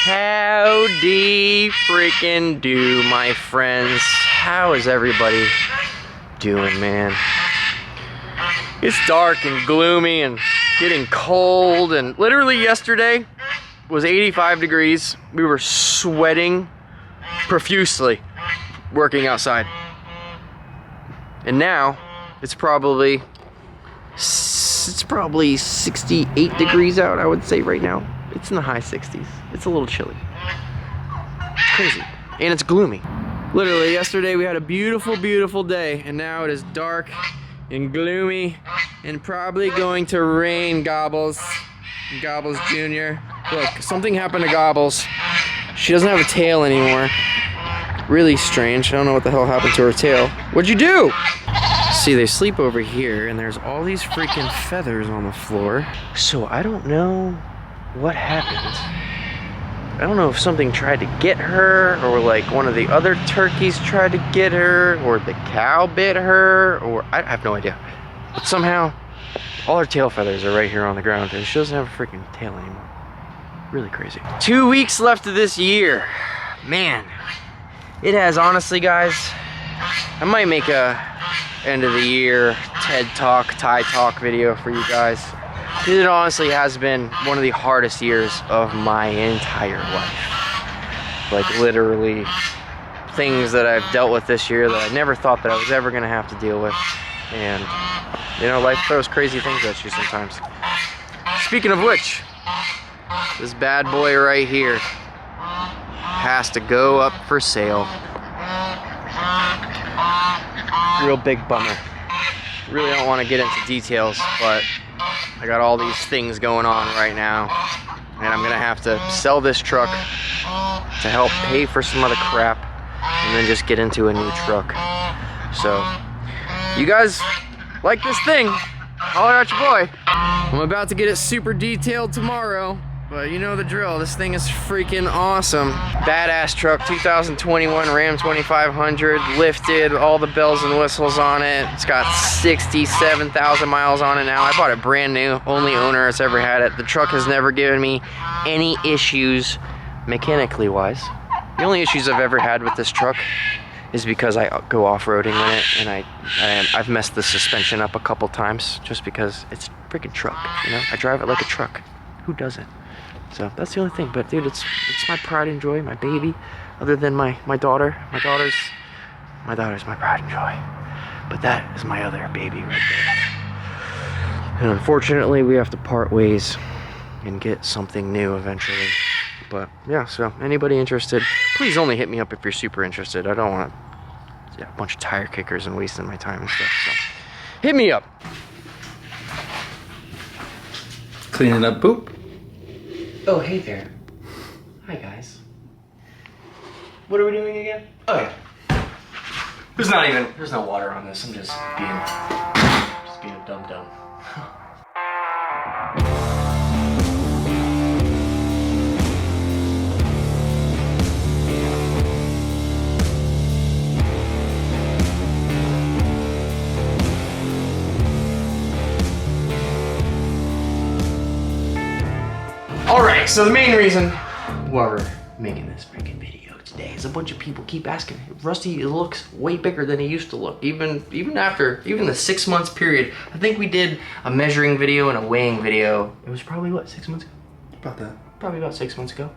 Howdy freaking do, my friends. How is everybody doing, man? It's dark and gloomy and getting cold, and literally yesterday was 85 degrees. We were sweating profusely working outside. And now it's probably 68 degrees out, I would say right now. It's in the high 60s. It's a little chilly. Crazy. And it's gloomy. Literally, yesterday we had a beautiful, beautiful day, and now it is dark and gloomy and probably going to rain, Gobbles. Gobbles Jr. Look, something happened to Gobbles. She doesn't have a tail anymore. Really strange. I don't know what the hell happened to her tail. What'd you do? See, they sleep over here, and there's all these freaking feathers on the floor. So I don't know what happened. I don't know if something tried to get her, or like one of the other turkeys tried to get her, or the cow bit her, or I have no idea. But somehow, all her tail feathers are right here on the ground, and she doesn't have a freaking tail anymore. Really crazy. 2 weeks left of this year. Man, it has, honestly, guys. I might make a end of the year TED Talk, Thai Talk video for you guys. It honestly has been one of the hardest years of my entire life. Like, literally, things that I've dealt with this year that I never thought that I was ever going to have to deal with. And, you know, life throws crazy things at you sometimes. Speaking of which, this bad boy right here has to go up for sale. Real big bummer. Really don't want to get into details, but I got all these things going on right now, and I'm gonna have to sell this truck to help pay for some other crap, and then just get into a new truck. So, you guys like this thing? Holler at your boy. I'm about to get it super detailed tomorrow, but you know the drill. This thing is freaking awesome. Badass truck, 2021 Ram 2500, lifted, all the bells and whistles on it. It's got 67,000 miles on it now. I bought it brand new, only owner that's ever had it. The truck has never given me any issues mechanically wise. The only issues I've ever had with this truck is because I go off-roading in it, and I've messed the suspension up a couple times just because it's a freaking truck, you know? I drive it like a truck. Who doesn't? So that's the only thing. But dude, it's my pride and joy, my baby. Other than my daughter. My daughter's my pride and joy. But that is my other baby right there. And unfortunately, we have to part ways and get something new eventually. But yeah, so anybody interested, please only hit me up if you're super interested. I don't want a bunch of tire kickers and wasting my time and stuff. So hit me up. Cleaning up poop. Oh, hey there. Hi, guys. What are we doing again? Oh, yeah. There's no water on this. I'm just being a dum-dum. Alright, so the main reason why we're making this freaking video today is a bunch of people keep asking, Rusty looks way bigger than he used to look. Even the 6 months period. I think we did a measuring video and a weighing video. It was probably, what, 6 months ago? About that. Probably about 6 months ago.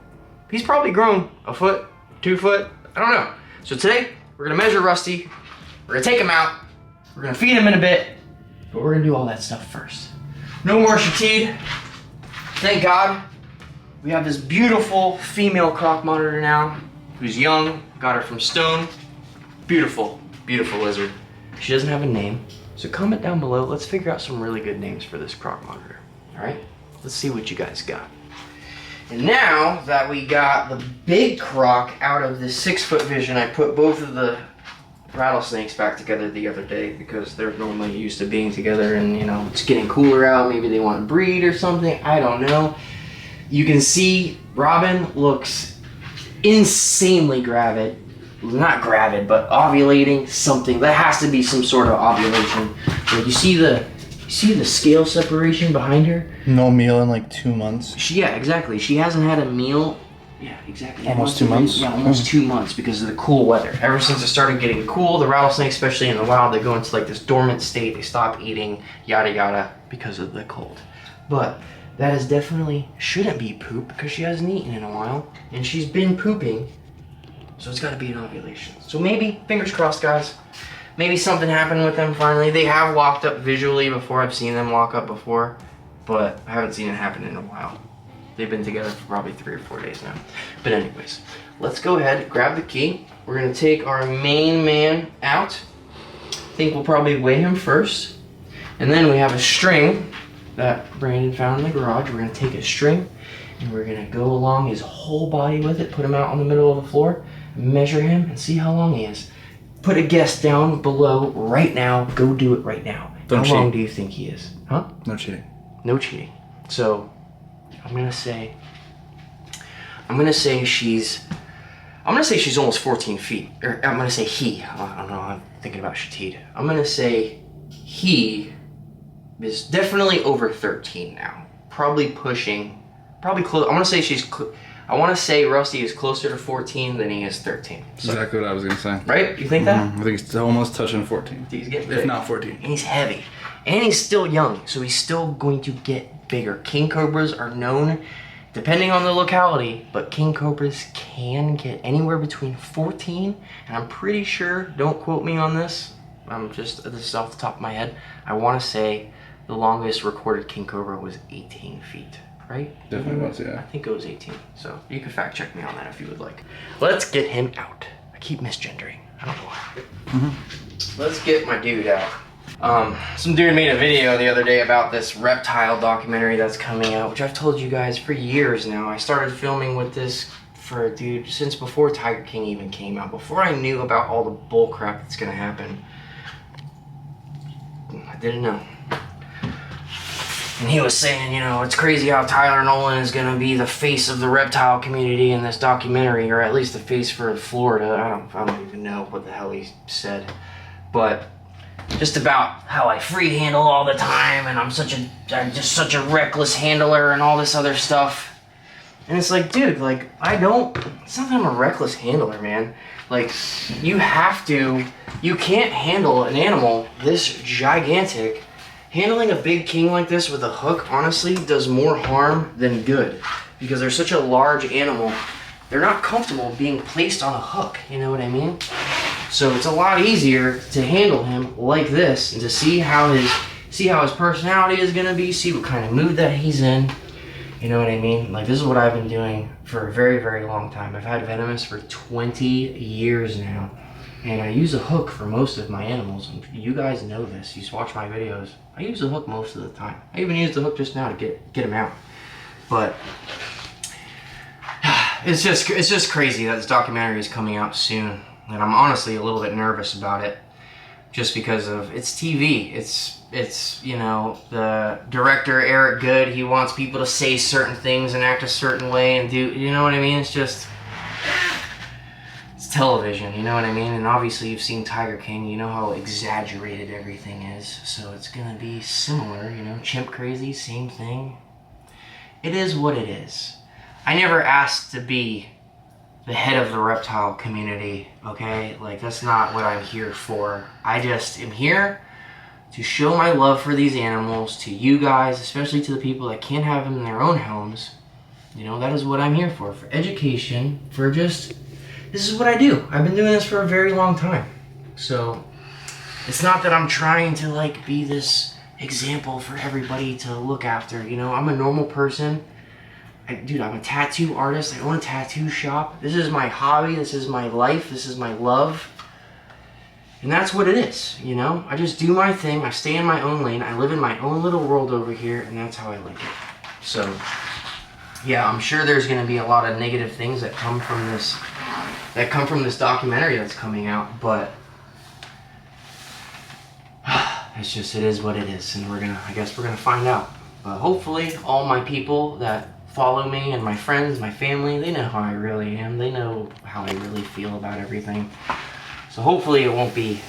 He's probably grown a foot, 2 foot, I don't know. So today, we're gonna measure Rusty, we're gonna take him out, we're gonna feed him in a bit, but we're gonna do all that stuff first. No more Shatid. Thank God. We have this beautiful female croc monitor now, who's young, got her from Stone. Beautiful, beautiful lizard. She doesn't have a name, so comment down below. Let's figure out some really good names for this croc monitor, all right? Let's see what you guys got. And now that we got the big croc out of this 6 foot vision, I put both of the rattlesnakes back together the other day because they're normally used to being together, and you know, it's getting cooler out. Maybe they want to breed or something, I don't know. You can see Robin looks insanely gravid. Not gravid, but ovulating something. That has to be some sort of ovulation. Like, you see the scale separation behind her? No meal in like 2 months. Yeah, exactly. She hasn't had a meal Yeah, exactly. Almost 2 months? Yeah, almost 2 months because of the cool weather. Ever since it started getting cool, the rattlesnakes, especially in the wild, they go into like this dormant state. They stop eating, yada yada, because of the cold. But that is definitely shouldn't be poop because she hasn't eaten in a while and she's been pooping. So it's got to be an ovulation. So maybe, fingers crossed, guys. Maybe something happened with them finally. They have walked up visually before. I've seen them walk up before, but I haven't seen it happen in a while. They've been together for probably 3 or 4 days now. But anyways, let's go ahead, grab the key. We're gonna take our main man out. I think we'll probably weigh him first. And then we have a string that Brandon found in the garage. We're gonna take a string and we're gonna go along his whole body with it, put him out on the middle of the floor, measure him and see how long he is. Put a guess down below right now. Go do it right now. Don't how long cheat. do you think he is? Huh? No cheating. No cheating. So I'm gonna say she's almost 14 feet. Or I'm gonna say he. I don't know. I'm thinking about Shatid. I'm gonna say he is definitely over 13 now. Probably pushing. Probably close. I want to say I want to say Rusty is closer to 14 than he is 13. So, Exactly what I was gonna say. right? You think that? I think it's almost touching 14. He's getting If big. not 14. And he's heavy. And he's still young, so he's still going to get bigger. King cobras are known, depending on the locality, but king cobras can get anywhere between 14, and I'm pretty sure, don't quote me on this, this is off the top of my head, I want to say the longest recorded king cobra was 18 feet, right? Definitely was, I yeah. think it was 18, so you can fact check me on that if you would like. Let's get him out. I keep misgendering, I don't know why. Let's get my dude out. Some dude made a video the other day about this reptile documentary that's coming out, which I've told you guys for years now. I started filming with this for a dude since before Tiger King even came out, before I knew about all the bull crap that's gonna happen. I didn't know. And he was saying, you know, it's crazy how Tyler Nolan is gonna be the face of the reptile community in this documentary, or at least the face for Florida. I don't even know what the hell he said, but just about how I free handle all the time and I'm just such a reckless handler and all this other stuff. And it's like, dude, like it's not that I'm a reckless handler, man. Like, you can't handle an animal this gigantic. Handling a big king like this with a hook, honestly, does more harm than good. Because they're such a large animal, they're not comfortable being placed on a hook, you know what I mean? So it's a lot easier to handle him like this and to see how his personality is gonna be, see what kind of mood that he's in. You know what I mean? Like, this is what I've been doing for a very, very long time. I've had Venomous for 20 years now. And I use a hook for most of my animals. And you guys know this. You watch my videos. I use a hook most of the time. I even used the hook just now to get him out. But it's just crazy that this documentary is coming out soon. And I'm honestly a little bit nervous about it, just because of it's TV. It's you know, the director Eric Good, he wants people to say certain things and act a certain way and do, you know what I mean? It's television, you know what I mean? And obviously you've seen Tiger King, you know how exaggerated everything is. So it's gonna be similar, you know, chimp crazy, same thing. It is what it is. I never asked to be the head of the reptile community, okay? Like, that's not what I'm here for. I just am here to show my love for these animals to you guys, especially to the people that can't have them in their own homes. You know, that is what I'm here for education, for just, this is what I do. I've been doing this for a very long time. So, it's not that I'm trying to, like, be this example for everybody to look after, you know? I'm a normal person. Dude, I'm a tattoo artist. I own a tattoo shop. This is my hobby. This is my life. This is my love. And that's what it is, you know? I just do my thing. I stay in my own lane. I live in my own little world over here, and that's how I like it. So, yeah, I'm sure there's going to be a lot of negative things that come from this documentary that's coming out, but it's just, it is what it is, and I guess we're gonna find out. But hopefully, all my people that follow me and my friends, my family, they know how I really am. They know how I really feel about everything. So hopefully it won't be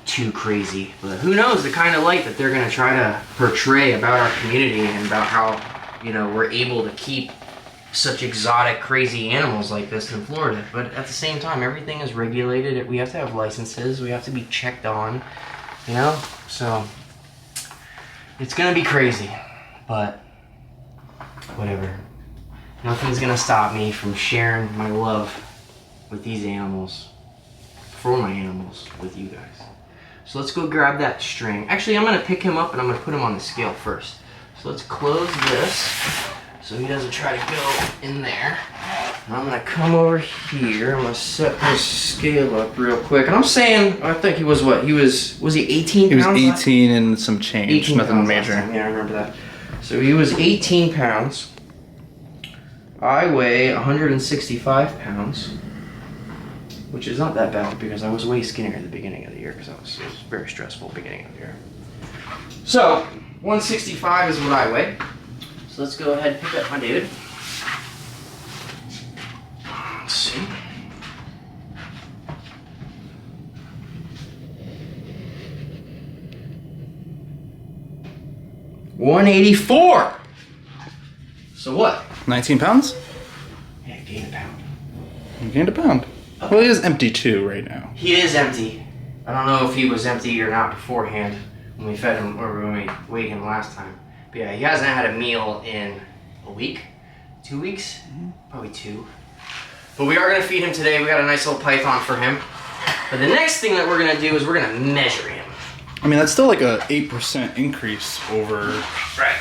too crazy. But who knows the kind of light that they're going to try to portray about our community and about how, you know, we're able to keep such exotic, crazy animals like this in Florida. But at the same time, everything is regulated. We have to have licenses. We have to be checked on, you know? So it's gonna be crazy, but whatever. Nothing's gonna stop me from sharing my love with these animals, for my animals, with you guys. So let's go grab that string. Actually, I'm gonna pick him up and I'm gonna put him on the scale first. So let's close this so he doesn't try to go in there. And I'm gonna come over here. I'm gonna set this scale up real quick. And I'm saying, I think he was what? Was he 18 pounds? He was 18 and some change, 18 nothing pounds major. last time. Yeah, I remember that. So he was 18 pounds. I weigh 165 pounds, which is not that bad because I was way skinnier at the beginning of the year because it was very stressful beginning of the year. So 165 is what I weigh. So let's go ahead and pick up my dude. Let's see. $184. So what? 19 pounds? Yeah, gained a pound. You gained a pound. Well, he is empty too right now. He is empty. I don't know if he was empty or not beforehand when we fed him or when we weighed him last time. But yeah, he hasn't had a meal in a week, 2 weeks, probably 2. But we are gonna feed him today. We got a nice little python for him. But the next thing that we're gonna do is we're gonna measure him. I mean, that's still like a 8% increase over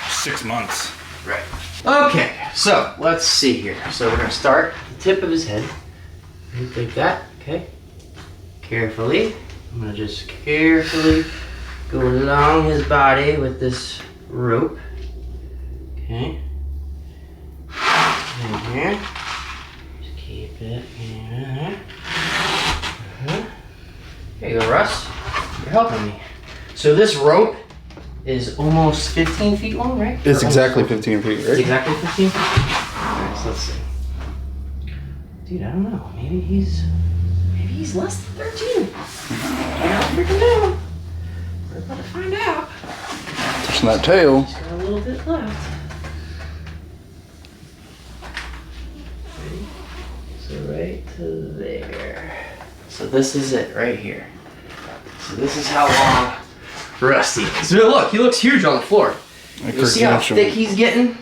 6 months. Right. Okay, so let's see here. So we're gonna start at the tip of his head. Like that, okay? Carefully. I'm gonna just carefully go along his body with this rope. Okay. In here. Just keep it here. There you go, Russ. You're helping me. So this rope is almost 15 feet long, right? It's exactly 15 feet, right? It's exactly 15 feet? Alright, so let's see. Dude, I don't know. Maybe he's less than 13. I don't freaking know. We're about to find out. Touching that tail. He's got a little bit left. Ready? So right to there. So this is it right here. So this is how long Rusty. So look, he looks huge on the floor. You see how thick he's getting?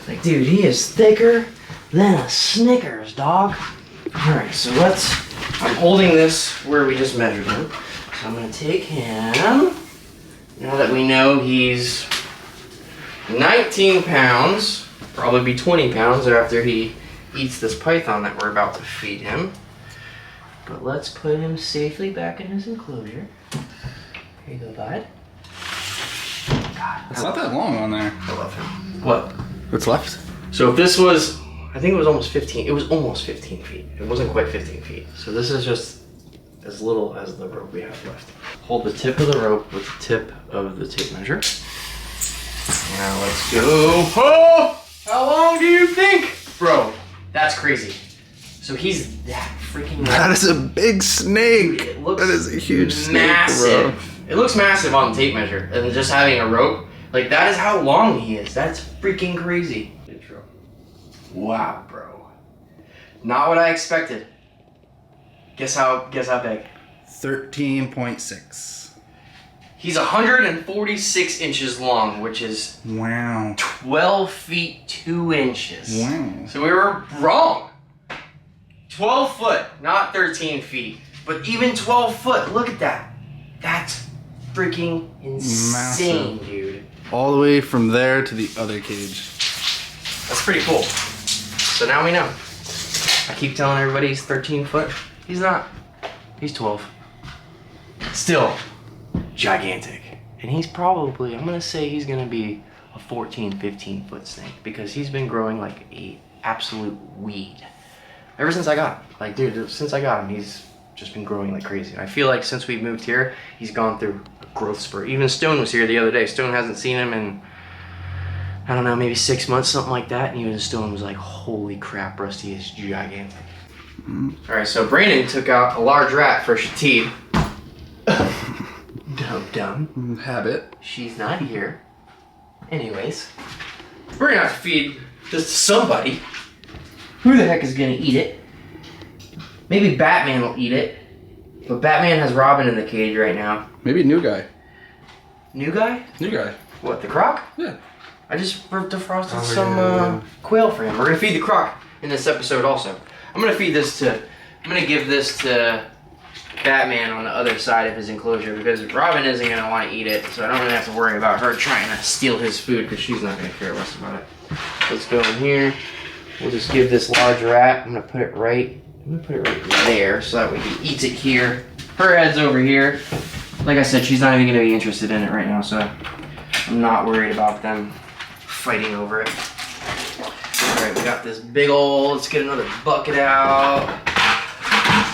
Like, dude, he is thicker than a Snickers, dog. Alright, so I'm holding this where we just measured him. So I'm gonna take him, now that we know he's 19 pounds, probably be 20 pounds after he eats this python that we're about to feed him. But let's put him safely back in his enclosure. Here you go, bud. God, It's not that long on there. I love him. What? What's left? So if this was, I think it was almost 15. It was almost 15 feet. It wasn't quite 15 feet. So this is just as little as the rope we have left. Hold the tip of the rope with the tip of the tape measure. Now let's go. Oh! How long do you think? Bro, that's crazy. So he's that freaking long. That is a big snake. It looks that is a huge massive. snake, bro. It looks massive on the tape measure, and just having a rope, like that is how long he is. That's freaking crazy. Intro. Wow, bro. Not what I expected. Guess how big? 13.6. He's 146 inches long, which is Wow. 12 feet 2 inches. Wow. So we were wrong. 12 foot, not 13 feet. But even 12 foot, look at that. That's freaking insane, Massive. dude. All the way from there to the other cage. That's pretty cool. So now we know. I keep telling everybody he's 13 foot. He's not. He's 12. Still gigantic. And he's probably, I'm gonna say he's gonna be a 14, 15 foot snake because he's been growing like a absolute weed. Ever since I got him. Like, dude, since I got him, he's just been growing like crazy. And I feel like since we've moved here, he's gone through a growth spurt. Even Stone was here the other day. Stone hasn't seen him in, I don't know, maybe 6 months, something like that. And even Stone was like, holy crap, Rusty is gigantic. All right, so Brandon took out a large rat for Shatid. Dumb. Habit. She's not here. Anyways, we're gonna have to feed this to somebody. Who the heck is gonna eat it? Maybe Batman will eat it. But Batman has Robin in the cage right now. Maybe a new guy. New guy? New guy. What, the croc? Yeah. I just defrosted some quail for him. We're gonna feed the croc in this episode also. I'm gonna give this to Batman on the other side of his enclosure because Robin isn't gonna want to eat it, so I don't really have to worry about her trying to steal his food because she's not gonna care less about it. So let's go in here. We'll just give this large rat. I'm gonna put it right there so that way he eats it here. Her head's over here. Like I said, she's not even gonna be interested in it right now, so I'm not worried about them fighting over it. Alright, we got this big old, let's get another bucket out.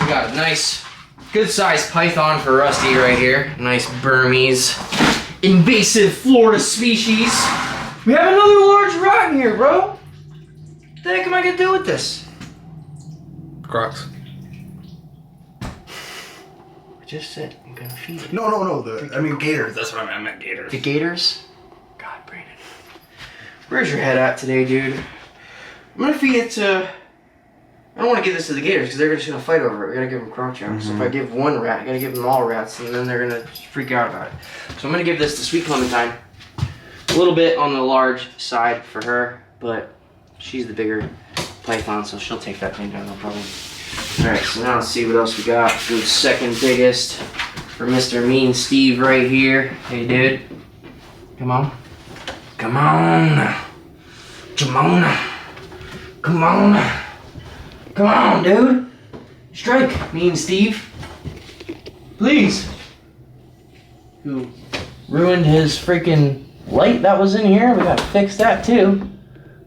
We got a nice, good sized python for Rusty right here. Nice Burmese, invasive Florida species. We have another large rat in here, bro. What the heck am I gonna do with this? Crocs. I just said I'm gonna feed it. No. I mean gators. That's what I meant. Gators. The gators? God, Brandon. Where's your head at today, dude? I'm gonna feed it to... I don't want to give this to the gators because they're just gonna fight over it. We gotta give them crotch out. So if I give one rat, I gotta give them all rats, and then they're gonna freak out about it. So I'm gonna give this to Sweet Clementine. A little bit on the large side for her, but she's the bigger python, so she'll take that thing down, no problem. Alright, so now let's see what else we got. The second biggest for Mr. Mean Steve right here. Hey, dude. Come on. Come on. Come on. Come on. Come on, dude. Strike, Mean Steve. Please. Who ruined his freaking light that was in here? We gotta fix that too.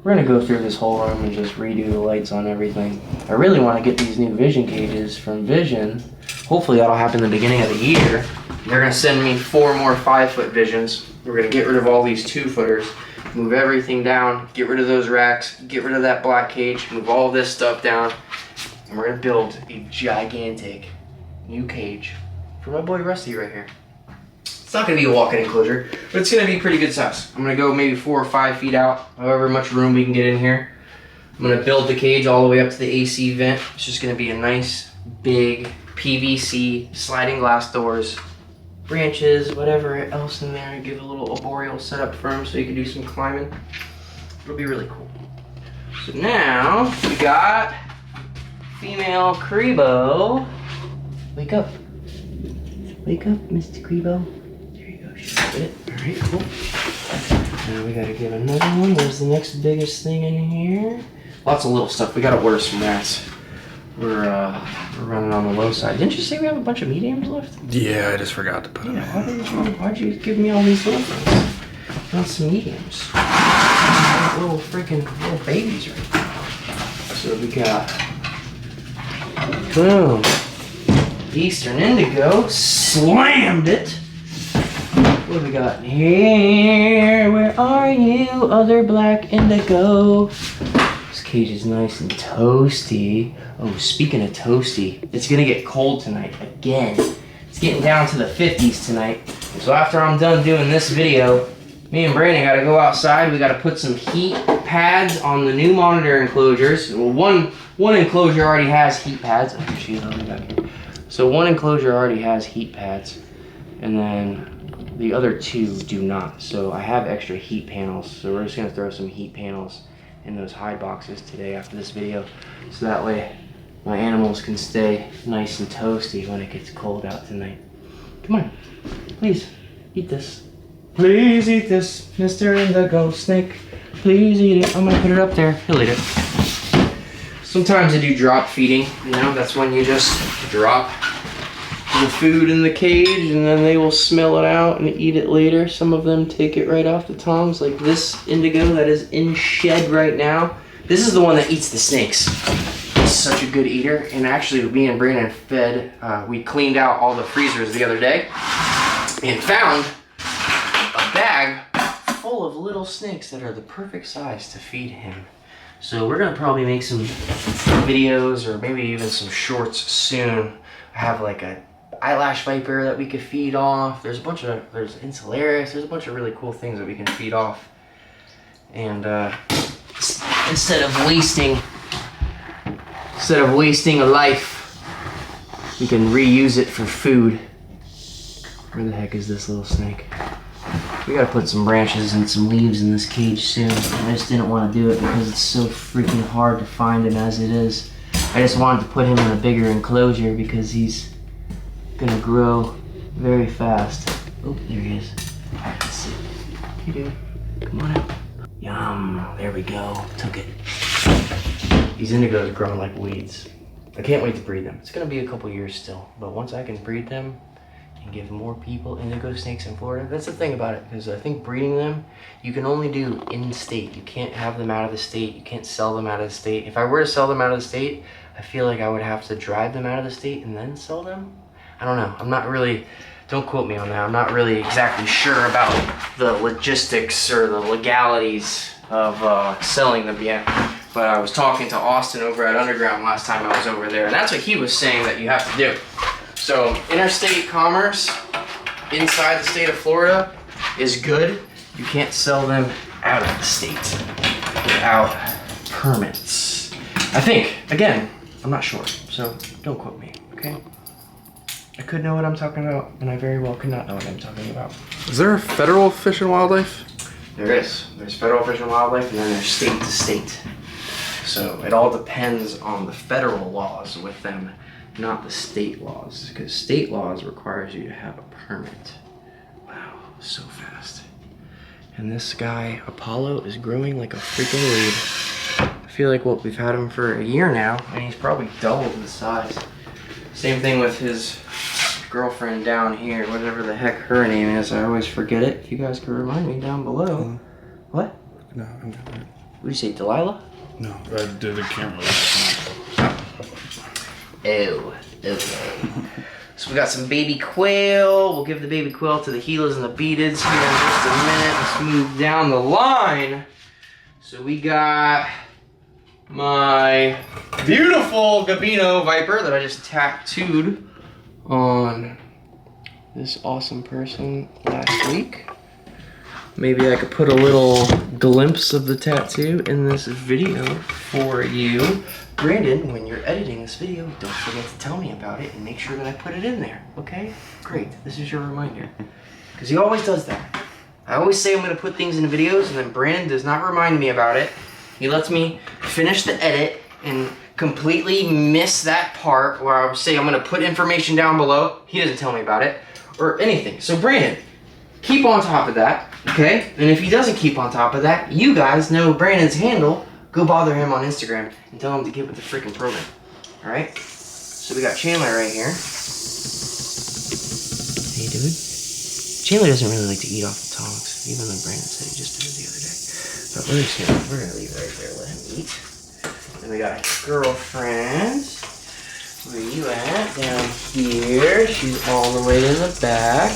We're gonna go through this whole room and just redo the lights on everything. I really want to get these new vision cages from Vision. Hopefully that'll happen in the beginning of the year. They're gonna send me 4 more 5-foot Visions. We're gonna get rid of all these 2-footers, move everything down, get rid of those racks, get rid of that black cage, move all this stuff down, and we're gonna build a gigantic new cage for my boy Rusty right here. It's not gonna be a walk-in enclosure, but it's gonna be pretty good size. I'm gonna go maybe 4 or 5 feet out, however much room we can get in here. I'm gonna build the cage all the way up to the AC vent. It's just gonna be a nice, big PVC sliding glass doors, branches, whatever else in there, and give a little arboreal setup for him so he can do some climbing. It'll be really cool. So now we got female Crebo. Wake up. Wake up, Mr. Crebo. It. Alright, cool. Now we gotta get another one. There's the next biggest thing in here. Lots of little stuff. We gotta order some rats. We're running on the low side. Didn't you say we have a bunch of mediums left? Yeah, I just forgot to put them in. Why'd you give me all these little ones? Not some mediums. Little freaking little babies right now. So we got boom. Eastern Indigo. Slammed it. What do we got here? Where are you, other black indigo? This cage is nice and toasty. Oh, speaking of toasty, it's gonna get cold tonight again. It's getting down to the 50s tonight. So after I'm done doing this video, me and Brandon gotta go outside. We gotta put some heat pads on the new monitor enclosures. Well, one enclosure already has heat pads. Oh, geez, I'll be back here. So one enclosure already has heat pads, and then the other 2 do not. So I have extra heat panels. So we're just gonna throw some heat panels in those hide boxes today after this video. So that way my animals can stay nice and toasty when it gets cold out tonight. Come on, please eat this. Please eat this, Mr. Indigo Snake. Please eat it. I'm gonna put it up there. He'll eat it. Sometimes I do drop feeding, you know, that's when you just drop the food in the cage and then they will smell it out and eat it later. Some of them take it right off the tongs, like this indigo that is in shed right now. This is the one that eats the snakes. He's such a good eater, and actually me and Brandon fed, we cleaned out all the freezers the other day and found a bag full of little snakes that are the perfect size to feed him. So we're gonna probably make some videos or maybe even some shorts soon. I have like a eyelash viper that we could feed off. There's Insularis. There's a bunch of really cool things that we can feed off. And instead of wasting a life, we can reuse it for food. Where the heck is this little snake? We gotta put some branches and some leaves in this cage soon. I just didn't want to do it because it's so freaking hard to find him as it is. I just wanted to put him in a bigger enclosure because he's gonna grow very fast. Oh, there he is. Let's see. Hey dude, come on out. Yum, there we go, took it. These indigos are growing like weeds. I can't wait to breed them. It's gonna be a couple years still, but once I can breed them and give more people indigo snakes in Florida, that's the thing about it, because I think breeding them, you can only do in-state. You can't have them out of the state, you can't sell them out of the state. If I were to sell them out of the state, I feel like I would have to drive them out of the state and then sell them. I don't know, I'm not really, don't quote me on that, I'm not really exactly sure about the logistics or the legalities of selling them yet. But I was talking to Austin over at Underground last time I was over there, and that's what he was saying that you have to do. So interstate commerce inside the state of Florida is good. You can't sell them out of the state without permits. I think, again, I'm not sure, so don't quote me, okay? I could know what I'm talking about, and I very well could not know what I'm talking about. Is there a federal Fish and Wildlife? There is. There's federal Fish and Wildlife, and then there's state to state. So it all depends on the federal laws with them, not the state laws, because state laws requires you to have a permit. Wow, so fast. And this guy, Apollo, is growing like a freaking weed. I feel like, well, we've had him for a year now, and he's probably doubled in size. Same thing with his girlfriend down here, whatever the heck her name is. I always forget it. If you guys could remind me down below. What? No, I'm good. What do you say, Delilah? No, I did a camera. Ew. So we got some baby quail. We'll give the baby quail to the Gilas and the Beateds here in just a minute. Let's move down the line. So we got my beautiful Gabino Viper that I just tattooed on this awesome person last week. Maybe I could put a little glimpse of the tattoo in this video for you. Brandon, when you're editing this video, don't forget to tell me about it and make sure that I put it in there, okay? Great, this is your reminder. Because he always does that. I always say I'm gonna put things in videos and then Brandon does not remind me about it. He lets me finish the edit and completely miss that part where I say I'm gonna put information down below. He doesn't tell me about it or anything. So Brandon, keep on top of that, okay? And if he doesn't keep on top of that, you guys know Brandon's handle. Go bother him on Instagram and tell him to get with the freaking program, all right? So we got Chandler right here. Hey, dude. Chandler doesn't really like to eat off the tongs, even though Brandon said he just did it the other day. But we're gonna leave it right there, let him eat. Then we got a girlfriend. Where you at? Down here. She's all the way in the back.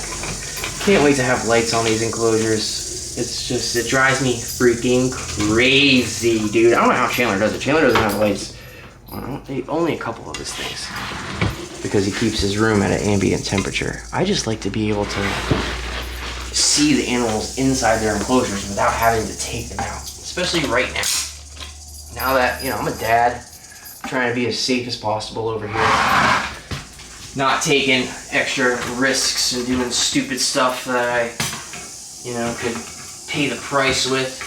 Can't wait to have lights on these enclosures. It's just, it drives me freaking crazy, dude. I don't know how Chandler does it. Chandler doesn't have lights on only a couple of his things because he keeps his room at an ambient temperature. I just like to be able to see the animals inside their enclosures without having to take them out, especially right now. Now that, you know, I'm a dad, I'm trying to be as safe as possible over here. Not taking extra risks and doing stupid stuff that I, you know, could pay the price with.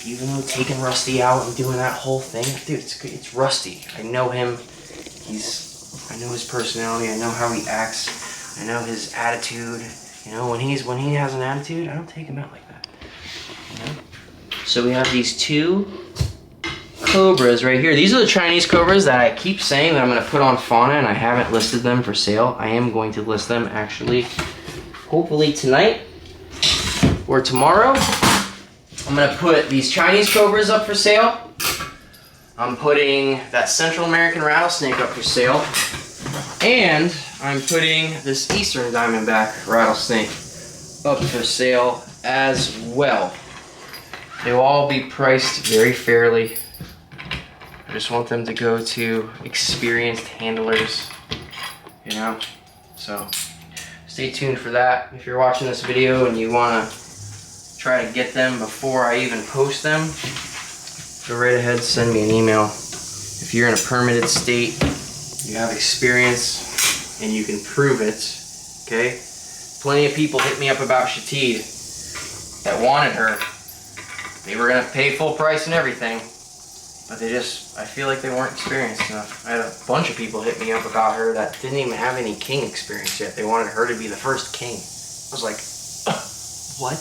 Even though taking Rusty out and doing that whole thing, dude, it's Rusty. I know him. I know his personality. I know how he acts. I know his attitude. You know, when he has an attitude, I don't take him out like that. You know? So we have these two Cobras right here. These are the Chinese Cobras that I keep saying that I'm going to put on fauna, and I haven't listed them for sale. I am going to list them actually, hopefully tonight or tomorrow. I'm going to put these Chinese Cobras up for sale. I'm putting that Central American rattlesnake up for sale. And I'm putting this Eastern Diamondback rattlesnake up for sale as well. They will all be priced very fairly. I just want them to go to experienced handlers, you know? So stay tuned for that. If you're watching this video and you want to try to get them before I even post them, go right ahead, send me an email. If you're in a permitted state, you have experience, and you can prove it, okay? Plenty of people hit me up about Shatid that wanted her. They were gonna pay full price and everything, but I feel like they weren't experienced enough. I had a bunch of people hit me up about her that didn't even have any king experience yet. They wanted her to be the first king. I was like, what?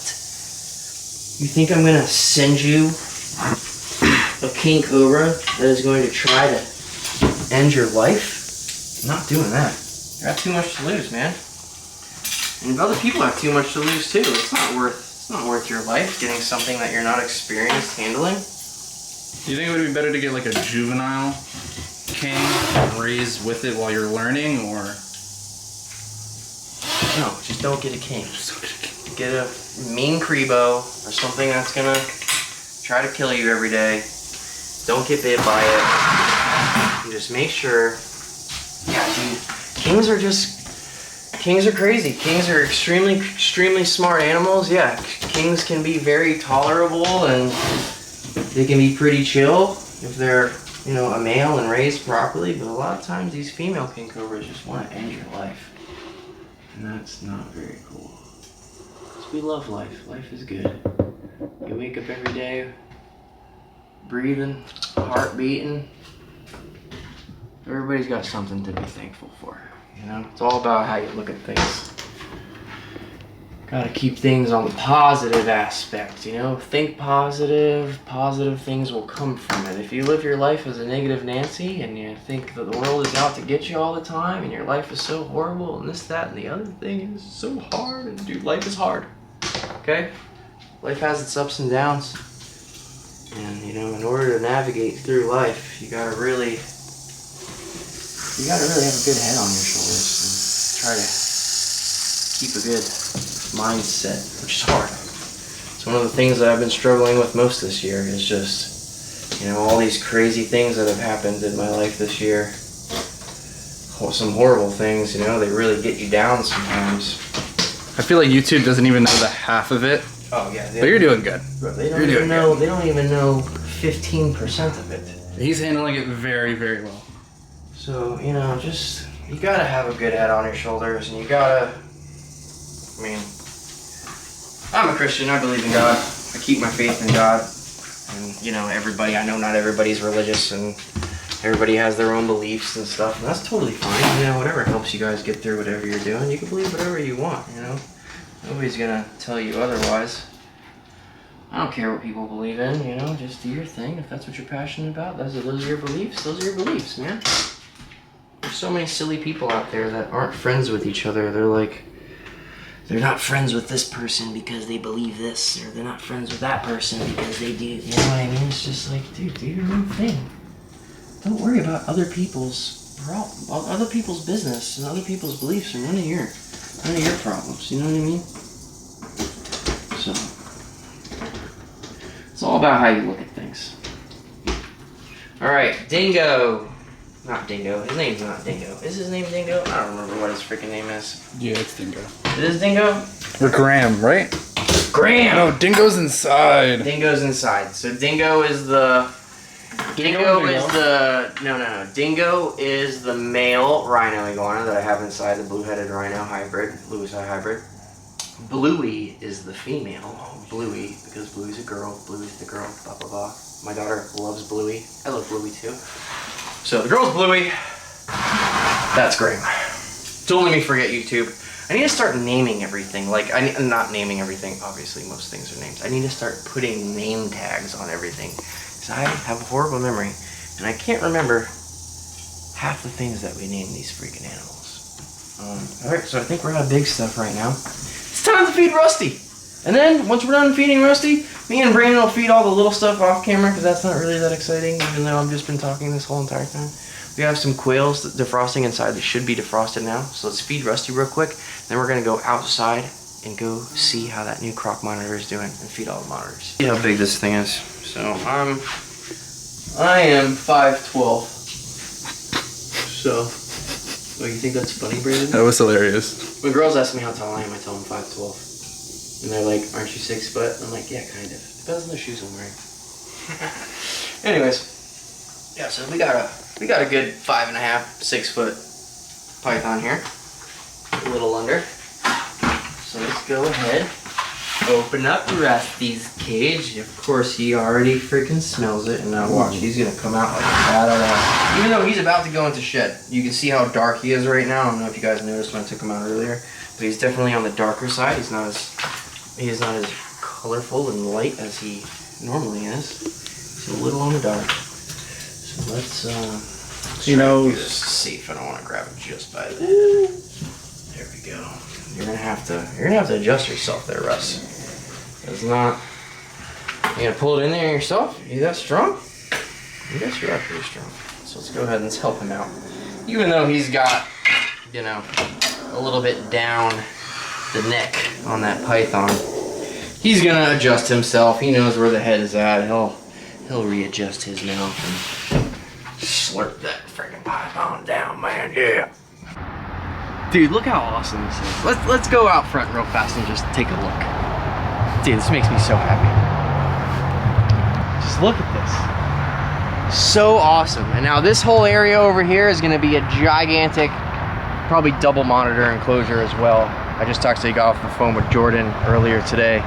You think I'm gonna send you a king cobra that is going to try to end your life? I'm not doing that. You got too much to lose, man. And other people have too much to lose too. It's not worth your life getting something that you're not experienced handling. Do you think it would be better to get like a juvenile king and raise with it while you're learning, or? No, just don't get a king. Get a mean Crebo or something that's gonna try to kill you every day. Don't get bit by it. And just make sure. Yeah, dude. Kings are crazy. Kings are extremely smart animals. Yeah, kings can be very tolerable and they can be pretty chill if they're, you know, a male and raised properly. But a lot of times these female king cobras just want to end your life. And that's not very cool. Because we love life. Life is good. You wake up every day breathing, heart beating. Everybody's got something to be thankful for. You know, it's all about how you look at things. Gotta keep things on the positive aspect, you know? Think positive things will come from it. If you live your life as a negative Nancy and you think that the world is out to get you all the time and your life is so horrible and this, that, and the other thing is so hard, and dude, life is hard, okay? Life has its ups and downs. And, you know, in order to navigate through life, you gotta really have a good head on your shoulders and try to keep a good mindset, which is hard. It's one of the things that I've been struggling with most this year is just, you know, all these crazy things that have happened in my life this year. Some horrible things, you know, they really get you down sometimes. I feel like YouTube doesn't even know the half of it. Oh yeah. But you're doing good. They don't even know 15% of it. He's handling it very, very well. So, you know, just, you gotta have a good head on your shoulders, and you gotta, I mean, I'm a Christian, I believe in God, I keep my faith in God, and, you know, I know not everybody's religious, and everybody has their own beliefs and stuff, and that's totally fine, you know, whatever helps you guys get through whatever you're doing, you can believe whatever you want, you know, nobody's gonna tell you otherwise. I don't care what people believe in, you know, just do your thing, if that's what you're passionate about, those are your beliefs, man. There's so many silly people out there that aren't friends with each other. They're not friends with this person because they believe this, or they're not friends with that person because they do, you know what I mean? It's just like, dude, do your own thing. Don't worry about other people's business and other people's beliefs are none of your problems, you know what I mean? So, it's all about how you look at things. Alright, Dingo. Not Dingo. His name's not Dingo. Is his name Dingo? I don't remember what his freaking name is. Yeah, it's Dingo. It is Dingo? Or Graham, right? Graham! No, Dingo's inside. Dingo's inside. So Dingo is the... Dingo is the male rhino iguana that I have inside the blue-headed rhino hybrid, Louis hybrid. Bluey is the female. Bluey, because Bluey's a girl. Bluey's the girl. Blah, blah, blah. My daughter loves Bluey. I love Bluey too. So the girl's Bluey. That's Graham. Don't let me forget YouTube. I need to start naming everything. Like, not naming everything. Obviously, most things are names. I need to start putting name tags on everything. Because I have a horrible memory. And I can't remember half the things that we name these freaking animals. Alright, so I think we're out of big stuff right now. It's time to feed Rusty. And then, once we're done feeding Rusty, me and Brandon will feed all the little stuff off camera, because that's not really that exciting, even though I've just been talking this whole entire time. We have some quails defrosting inside that should be defrosted now, so let's feed Rusty real quick. Then we're going to go outside and go see how that new croc monitor is doing and feed all the monitors. See how big this thing is. So, I am 5'12". So, you think that's funny, Brandon? That was hilarious. When girls ask me how tall I am, I tell them 5'12". And they're like, aren't you 6 foot? I'm like, yeah, kind of. Depends on the shoes I'm wearing. Anyways, yeah, so we got a good 5.5, 6 foot python here. A little under. So let's go ahead. Open up Rusty's cage. Of course, he already freaking smells it. And now watch, he's gonna come out like that out of. Even though he's about to go into shed. You can see how dark he is right now. I don't know if you guys noticed when I took him out earlier, but he's definitely on the darker side. He's not as colorful and light as he normally is. He's a little on the dark. So let's you know, this safe. I don't want to grab it just by the. There we go. You're gonna have to adjust yourself there, Russ. It's not. You gonna pull it in there yourself? You that strong? I guess you are pretty strong. So let's go ahead and let's help him out. Even though he's got, you know, a little bit down the neck on that python, he's gonna adjust himself. He knows where the head is at. He'll readjust his mouth and slurp that freaking python down, man. Yeah. Dude, look how awesome this is. Let's go out front real fast and just take a look. Dude, this makes me so happy. Just look at this. So awesome. And now this whole area over here is gonna be a gigantic, probably double monitor enclosure as well. I just actually got off the phone with Jordan earlier today,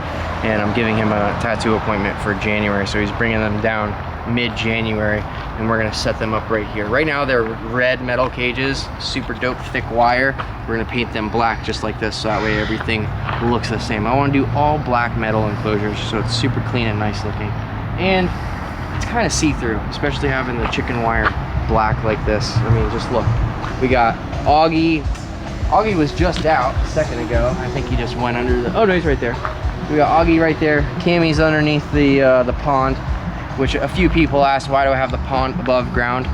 and I'm giving him a tattoo appointment for January, so he's bringing them down mid-January, and we're gonna set them up right here. Right now they're red metal cages, super dope thick wire. We're gonna paint them black just like this, so that way everything looks the same. I wanna do all black metal enclosures, so it's super clean and nice looking. And it's kind of see-through, especially having the chicken wire black like this. I mean, just look. We got Augie. Augie was just out a second ago. I think he just went under the, oh no, he's right there. We got Augie right there. Cammy's underneath the pond, which a few people asked, why do I have the pond above ground?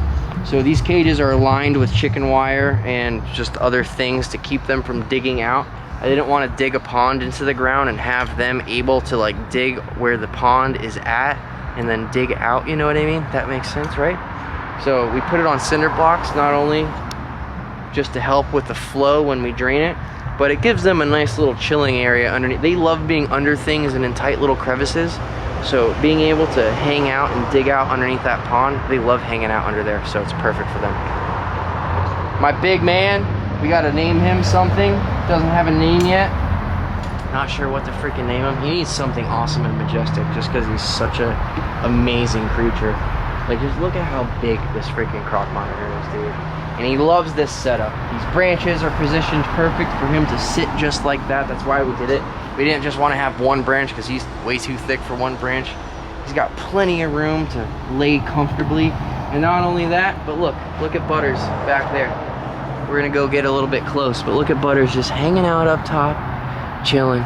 So these cages are lined with chicken wire and just other things to keep them from digging out. I didn't want to dig a pond into the ground and have them able to like dig where the pond is at and then dig out, you know what I mean? That makes sense, right? So we put it on cinder blocks, not only just to help with the flow when we drain it, but it gives them a nice little chilling area underneath. They love being under things and in tight little crevices. So being able to hang out and dig out underneath that pond, they love hanging out under there, so it's perfect for them. My big man, we gotta name him something. Doesn't have a name yet. Not sure what to freaking name him. He needs something awesome and majestic just because he's such an amazing creature. Like, just look at how big this freaking croc monitor is, dude. And he loves this setup. These branches are positioned perfect for him to sit just like that. That's why we did it. We didn't just want to have one branch because he's way too thick for one branch. He's got plenty of room to lay comfortably. And not only that, but look at Butters back there. We're gonna go get a little bit close, but look at Butters just hanging out up top, chilling.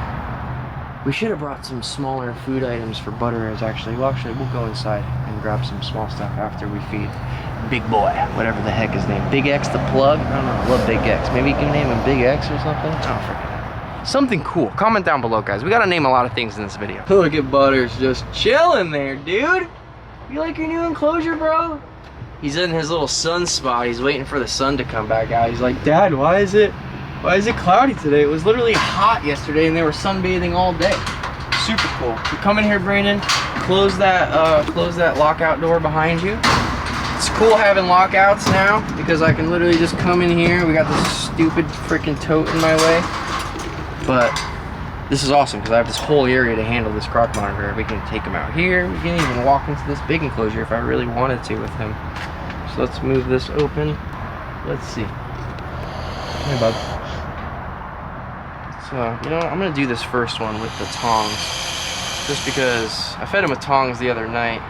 We should have brought some smaller food items for Butters actually. Well, we'll go inside and grab some small stuff after we feed Big Boy, whatever the heck his name. Big X the plug? I don't know, I love Big X. Maybe you can name him Big X or something? I don't freaking know. Something cool. Comment down below, guys. We gotta name a lot of things in this video. Look at Butters just chilling there, dude. You like your new enclosure, bro? He's in his little sun spot. He's waiting for the sun to come back out. He's like, Dad, why is it cloudy today? It was literally hot yesterday and they were sunbathing all day. Super cool. You come in here, Brandon, close that lockout door behind you. It's cool having lockouts now because I can literally just come in here. We got this stupid freaking tote in my way. But this is awesome because I have this whole area to handle this croc monitor. We can take him out here. We can even walk into this big enclosure if I really wanted to with him. So let's move this open. Let's see. Hey, bud. So, you know what? I'm going to do this first one with the tongs. Just because I fed him with tongs the other night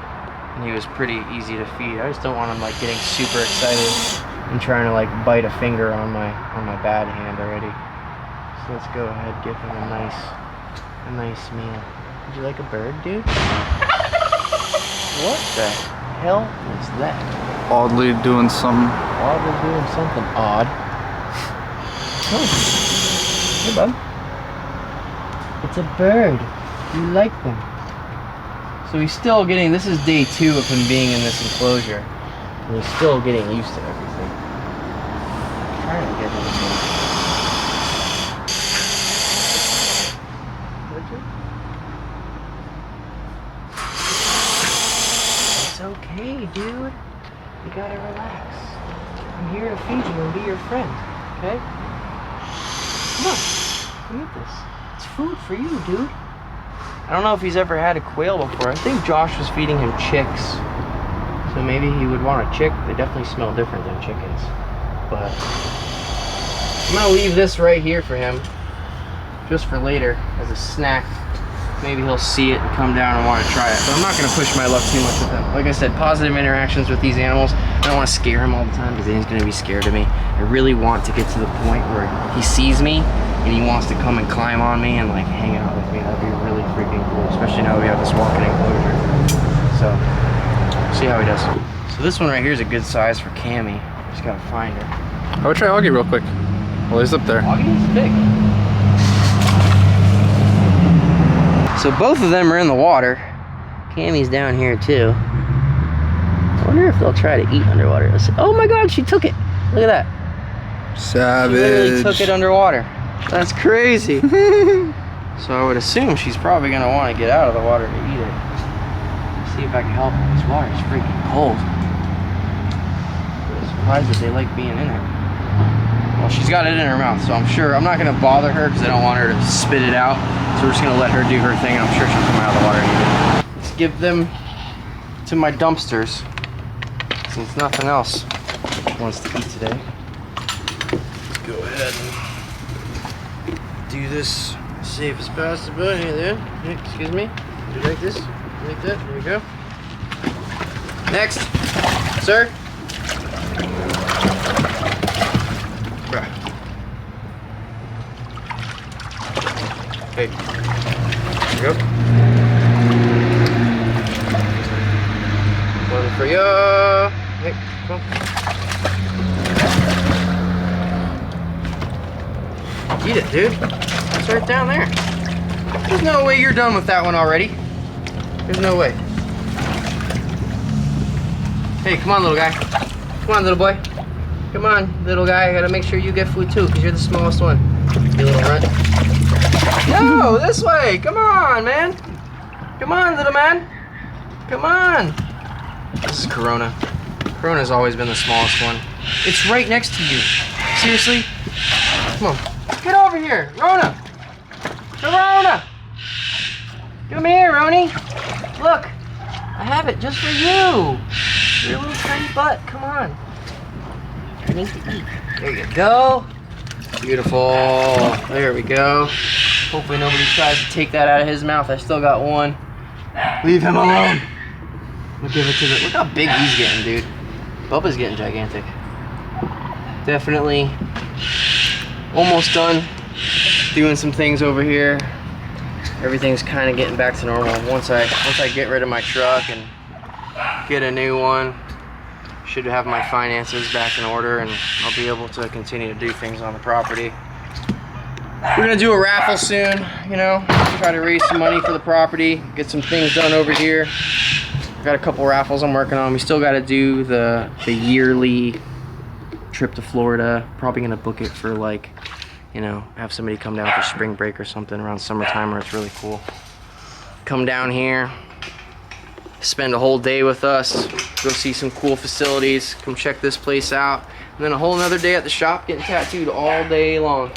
and he was pretty easy to feed. I just don't want him like getting super excited and trying to like bite a finger on my bad hand already. So let's go ahead, give him a nice meal. Would you like a bird, dude? What the hell is that? Oddly doing something odd. Oh. Hey, bud. It's a bird. You like them. So he's still getting, this is day 2 of him being in this enclosure. And he's still getting used to everything. I'm trying to get him to It's okay, dude, you gotta relax. I'm here to feed you and be your friend, okay? Come on, come eat this. It's food for you, dude. I don't know if he's ever had a quail before. I think Josh was feeding him chicks. So maybe he would want a chick. They definitely smell different than chickens. But I'm gonna leave this right here for him, just for later as a snack. Maybe he'll see it and come down and want to try it. But I'm not gonna push my luck too much with him. Like I said, positive interactions with these animals. I don't want to scare him all the time because then he's gonna be scared of me. I really want to get to the point where he sees me and he wants to come and climb on me and like hang out with me. That'd be really freaking cool, especially now that we have this walk-in enclosure. So, see how he does. So this one right here is a good size for Cammy. Just gotta find her. I would try Augie real quick. Well, he's up there. Augie's big. So both of them are in the water. Cammy's down here too. I wonder if they'll try to eat underwater. Oh my God, she took it. Look at that. Savage. She literally took it underwater. That's crazy. So I would assume she's probably gonna want to get out of the water to eat it. See if I can help her. This water is freaking cold. I'm surprised that they like being in it. Well, she's got it in her mouth, so I'm sure I'm not gonna bother her because I don't want her to spit it out. So we're just gonna let her do her thing, and I'm sure she'll come out of the water and eat it. Let's give them to my dumpsters since nothing else wants to eat today. Let's go ahead and do this as safe as possible. Hey there. Hey, excuse me. Do you like this? Like that? There we go. Next, sir. Hey, here you go. One for you. Hey, come on. Eat it, dude. It's right down there. There's no way you're done with that one already. There's no way. Hey, come on, little guy. Come on, little boy. Come on, little guy. I gotta make sure you get food too, because you're the smallest one. You little runt. No, this way. Come on, man. Come on, little man. Come on. This is Corona. Corona's always been the smallest one. It's right next to you. Seriously? Come on. Get over here, Rona. Corona. Come here, Roni. Look, I have it just for you. Your little tiny butt. Come on. You need to eat. There you go. Beautiful. There we go. Hopefully nobody tries to take that out of his mouth. I still got one. Leave him alone. We'll give it to the... Look how big he's getting, dude. Bubba's getting gigantic. Definitely almost done doing some things over here. Everything's kind of getting back to normal. Once I get rid of my truck and get a new one, should have my finances back in order and I'll be able to continue to do things on the property. We're gonna do a raffle soon, you know, try to raise some money for the property, get some things done over here. Got a couple raffles I'm working on. We still got to do the yearly trip to Florida. Probably gonna book it for like, you know, have somebody come down for spring break or something around summertime where it's really cool. Come down here, spend a whole day with us, go see some cool facilities, come check this place out, and then a whole another day at the shop getting tattooed all day long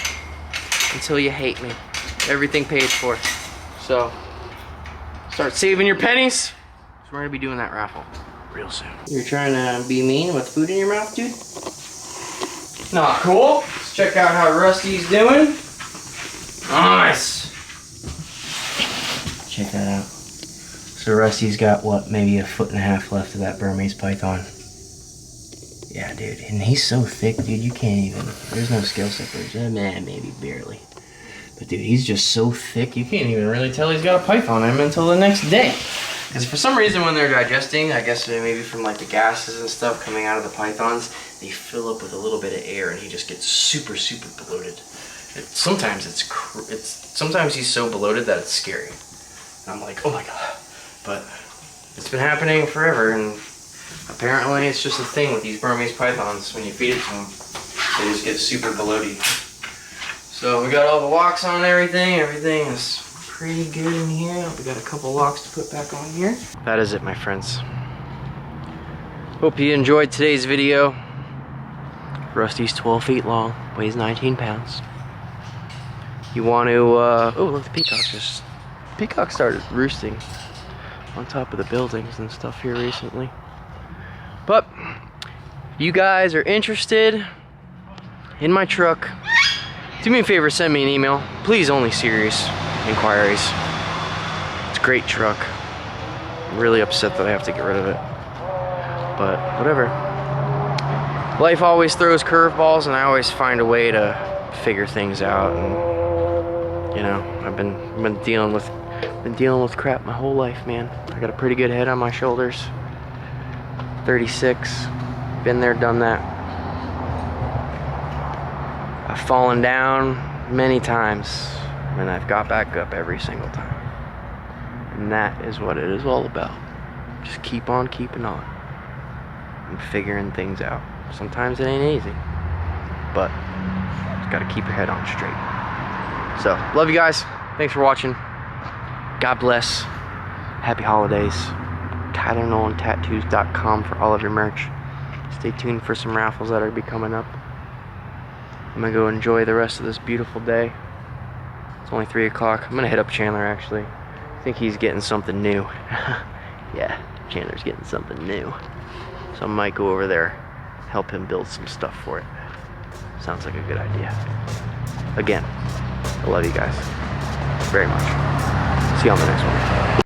until you hate me. Everything paid for. So start saving your pennies. We're gonna be doing that raffle real soon. You're trying to be mean with food in your mouth, dude? Not cool. Let's check out how Rusty's doing. Nice. Check that out. So Rusty's got what, maybe 1.5 foot left of that Burmese python. Yeah, dude, and he's so thick, dude. You can't even. There's no scale separation. Man, maybe barely. But dude, he's just so thick. You can't even really tell he's got a python in him until the next day. Because for some reason when they're digesting, I guess maybe from like the gases and stuff coming out of the pythons, they fill up with a little bit of air and he just gets super, super bloated. Sometimes sometimes he's so bloated that it's scary. And I'm like, oh my God. But it's been happening forever and apparently it's just a thing with these Burmese pythons. When you feed it to them, they just get super bloated. So we got all the locks on everything. Everything is pretty good in here. We got a couple locks to put back on here. That is it, my friends. Hope you enjoyed today's video. Rusty's 12 feet long, weighs 19 pounds. You want to, oh look, the peacock started roosting on top of the buildings and stuff here recently. But, if you guys are interested in my truck, do me a favor, send me an email. Please, only serious inquiries. It's a great truck. I'm really upset that I have to get rid of it. But, whatever. Life always throws curveballs, and I always find a way to figure things out. And, you know, I've been dealing with crap my whole life, man. I got a pretty good head on my shoulders. 36, been there, done that. I've fallen down many times, and I've got back up every single time. And that is what it is all about. Just keep on keeping on and figuring things out. Sometimes it ain't easy, but just gotta keep your head on straight. So, love you guys. Thanks for watching. God bless. Happy holidays. TylerNolanTattoos.com for all of your merch. Stay tuned for some raffles that are be coming up. I'm gonna go enjoy the rest of this beautiful day. It's only 3 o'clock. I'm gonna hit up Chandler actually. I think he's getting something new. Yeah, Chandler's getting something new. So I might go over there, help him build some stuff for it. Sounds like a good idea. Again, I love you guys very much. See you on the next one.